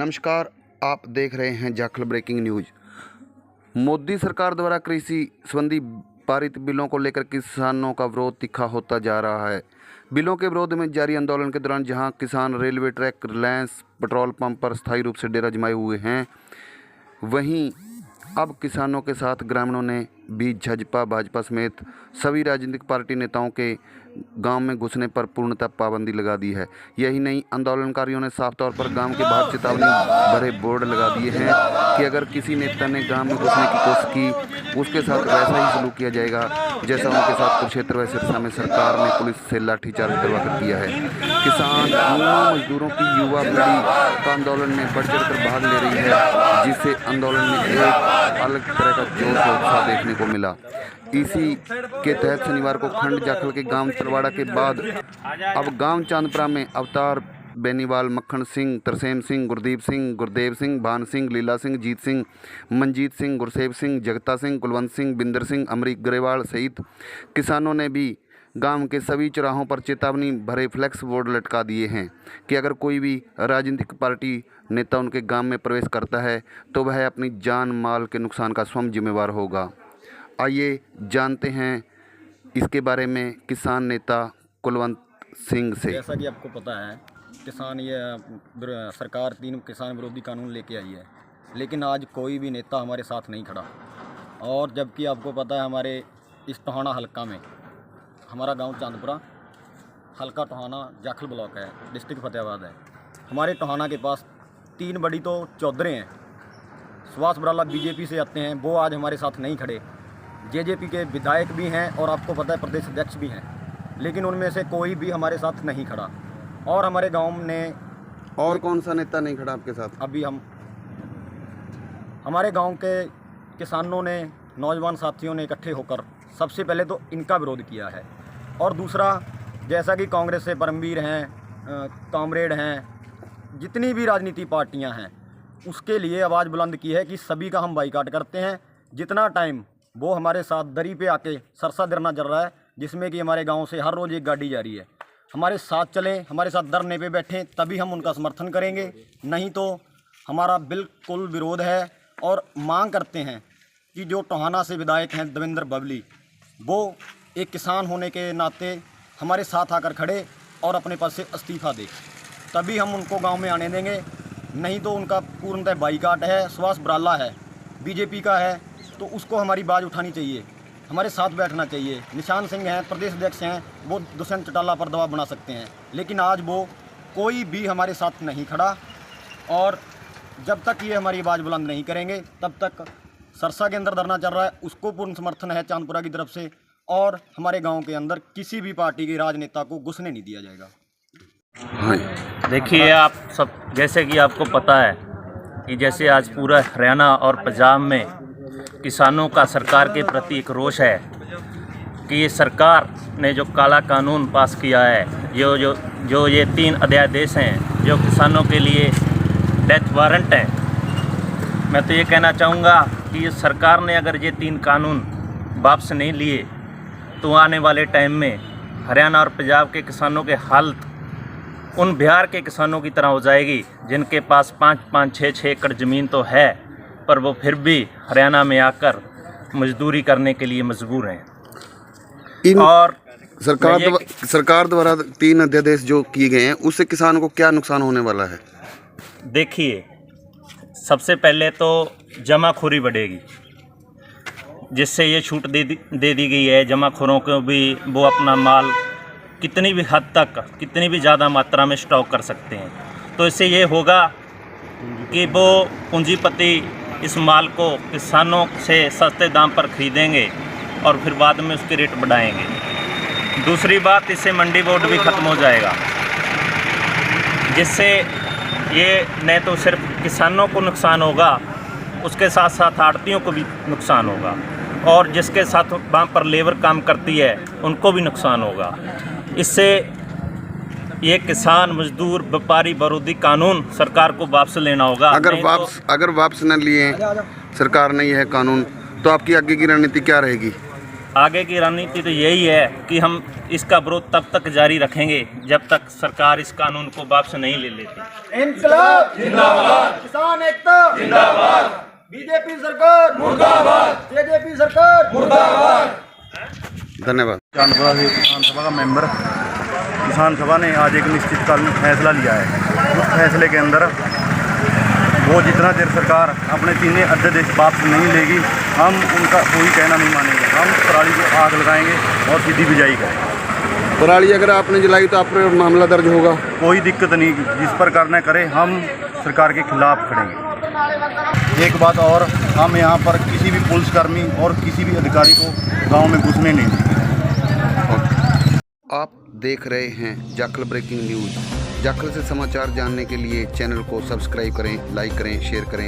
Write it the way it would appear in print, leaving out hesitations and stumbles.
नमस्कार, आप देख रहे हैं जाखल ब्रेकिंग न्यूज। मोदी सरकार द्वारा कृषि संबंधी पारित बिलों को लेकर किसानों का विरोध तीखा होता जा रहा है। बिलों के विरोध में जारी आंदोलन के दौरान जहां किसान railway track, Reliance petrol pump पर स्थायी रूप से डेरा जमाए हुए हैं, वहीं अब किसानों के साथ ग्रामीणों ने भी झजपा भाजपा समेत सभी राजनीतिक पार्टी नेताओं के गांव में घुसने पर पूर्णतः पाबंदी लगा दी है। यही नहीं, आंदोलनकारियों ने साफ तौर पर गांव के बाहर चेतावनी भरे बोर्ड लगा दिए हैं कि अगर किसी नेता ने गांव में घुसने की कोशिश की, उसके साथ वैसा ही सलूक किया जाएगा जैसा उनके साथ कुरुक्षेत्र व सिरसा में सरकार ने पुलिस से लाठीचार्ज करवा कर किया है। किसान, मजदूरों की युवा पीढ़ी का आंदोलन में बढ़ चढ़ कर भाग ले रही है, जिससे आंदोलन में एक अलग तरह का जोश और उत्साह देखने को मिला। इसी के तहत शनिवार को खंड जाखल के गांव तरवाड़ा के बाद अब गांव चांदपुरा में अवतार, बेनीवाल, मक्खन सिंह, तरसेम सिंह, गुरदीप सिंह, गुरदेव सिंह, भान सिंह, लीला सिंह, जीत सिंह, मनजीत सिंह, गुरसेव सिंह, जगता सिंह, कुलवंत सिंह, बिंदर सिंह, अमरीक ग्रेवाल सहित किसानों ने भी गांव के सभी चौराहों पर चेतावनी भरे फ्लैक्स बोर्ड लटका दिए हैं कि अगर कोई भी राजनीतिक पार्टी नेता उनके गांव में प्रवेश करता है तो वह अपनी जान माल के नुकसान का स्वयं जिम्मेवार होगा। आइए जानते हैं इसके बारे में किसान नेता कुलवंत सिंह से। जैसा कि आपको पता है, किसान सरकार 3 किसान विरोधी कानून लेके आई है, लेकिन आज कोई भी नेता हमारे साथ नहीं खड़ा। और जबकि आपको पता है, हमारे इस टोहाना हलका में, हमारा गांव चांदपुरा, हलका टोहाना जाखल ब्लॉक है, डिस्ट्रिक्ट फतेहाबाद है। हमारे टोहाना के पास 3 बड़ी तो चौधरे हैं। सुभाष बराला बीजेपी से आते हैं, वो आज हमारे साथ नहीं खड़े। जेजेपी के विधायक भी हैं और आपको पता है प्रदेश अध्यक्ष भी हैं, लेकिन उनमें से कोई भी हमारे साथ नहीं खड़ा। और हमारे गांव ने और कौन सा नेता नहीं खड़ा आपके साथ? अभी हमारे गांव के किसानों ने, नौजवान साथियों ने इकट्ठे होकर सबसे पहले तो इनका विरोध किया है। और दूसरा, जैसा कि कांग्रेस से परमवीर हैं, कॉमरेड हैं, जितनी भी राजनीति पार्टियां हैं, उसके लिए आवाज़ बुलंद की है कि सभी का हम बाइकाट करते हैं। जितना टाइम वो हमारे साथ दरी पे आके सरसा धरना चल रहा है, जिसमें कि हमारे गांव से हर रोज़ एक गाड़ी जा रही है, हमारे साथ चलें, हमारे साथ धरने पे बैठें, तभी हम उनका समर्थन करेंगे। नहीं तो हमारा बिल्कुल विरोध है। और मांग करते हैं कि जो टोहाना से विधायक हैं देवेंद्र बबली, वो एक किसान होने के नाते हमारे साथ आकर खड़े और अपने पद से इस्तीफा दें, तभी हम उनको गांव में आने देंगे। नहीं तो उनका पूर्णतः बाइकाट है। सुभाष बराला है, बीजेपी का है, तो उसको हमारी बात उठानी चाहिए, हमारे साथ बैठना चाहिए। निशान सिंह हैं, प्रदेश अध्यक्ष हैं, वो दुष्यंत चौटाला पर दबाव बना सकते हैं, लेकिन आज वो कोई भी हमारे साथ नहीं खड़ा। और जब तक ये हमारी आवाज़ बुलंद नहीं करेंगे, तब तक सरसा के अंदर धरना चल रहा है, उसको पूर्ण समर्थन है चांदपुरा की तरफ से। और हमारे गांव के अंदर किसी भी पार्टी के राजनेता को घुसने नहीं दिया जाएगा। हाँ, देखिए, आप सब, जैसे कि आपको पता है कि जैसे आज पूरा हरियाणा और पंजाब में किसानों का सरकार के प्रति एक रोष है कि ये सरकार ने जो काला कानून पास किया है, जो ये 3 अध्यादेश हैं जो किसानों के लिए डेथ वारंट हैं। मैं तो ये कहना चाहूँगा कि ये सरकार ने अगर ये 3 कानून वापस नहीं लिए तो आने वाले टाइम में हरियाणा और पंजाब के किसानों के हालत उन बिहार के किसानों की तरह हो जाएगी, जिनके पास 5-5, 6-6 एकड़ ज़मीन तो है, पर वो फिर भी हरियाणा में आकर मजदूरी करने के लिए मजबूर हैं। और सरकार द्वारा 3 अध्यादेश जो किए गए हैं, उससे किसानों को क्या नुकसान होने वाला है? देखिए, सबसे पहले तो जमाखोरी बढ़ेगी, जिससे ये छूट दे दी गई है जमाखोरों को भी, वो अपना माल कितनी भी हद तक, कितनी भी ज़्यादा मात्रा में स्टॉक कर सकते हैं। तो इससे ये होगा कि वो पूंजीपति इस माल को किसानों से सस्ते दाम पर खरीदेंगे और फिर बाद में उसके रेट बढ़ाएंगे। दूसरी बात, इससे मंडी बोर्ड भी ख़त्म हो जाएगा, जिससे ये न तो सिर्फ किसानों को नुकसान होगा, उसके साथ साथ आड़तियों को भी नुकसान होगा, और जिसके साथ वहाँ पर लेबर काम करती है उनको भी नुकसान होगा। इससे ये किसान, मजदूर, व्यापारी विरोधी कानून सरकार को वापस लेना होगा। अगर वापस न लिए सरकार ने यह कानून, तो आपकी आगे की रणनीति क्या रहेगी? आगे की रणनीति तो यही है कि हम इसका विरोध तब तक जारी रखेंगे जब तक सरकार इस कानून को वापस नहीं ले लेती। इनकलाब जिंदाबाद, किसान एकता जिंदाबाद, बीजेपी सरकार मुर्दाबाद, जेजेपी सरकार मुर्दाबाद। धन्यवाद। कानपुरा से किसान सभा का मेंबर। किसान सभा ने आज एक निश्चितकालीन फैसला लिया है। उस फैसले के अंदर वो जितना देर सरकार अपने तीनों अध्यादेश वापस नहीं लेगी, हम उनका कोई कहना नहीं मानेंगे। हम पराली को आग लगाएंगे और सीधी बिजाई करेंगे। पराली अगर आपने जलाई तो आप पर मामला दर्ज होगा? कोई दिक्कत नहीं, जिस प्रकार न करे हम सरकार के खिलाफ खड़ेंगे। एक बात और, हम यहाँ पर किसी भी पुलिसकर्मी और किसी भी अधिकारी को गाँव में घुसने नहीं देंगे। आप देख रहे हैं जाखल ब्रेकिंग न्यूज़। जाखल से समाचार जानने के लिए चैनल को सब्सक्राइब करें, लाइक करें, शेयर करें।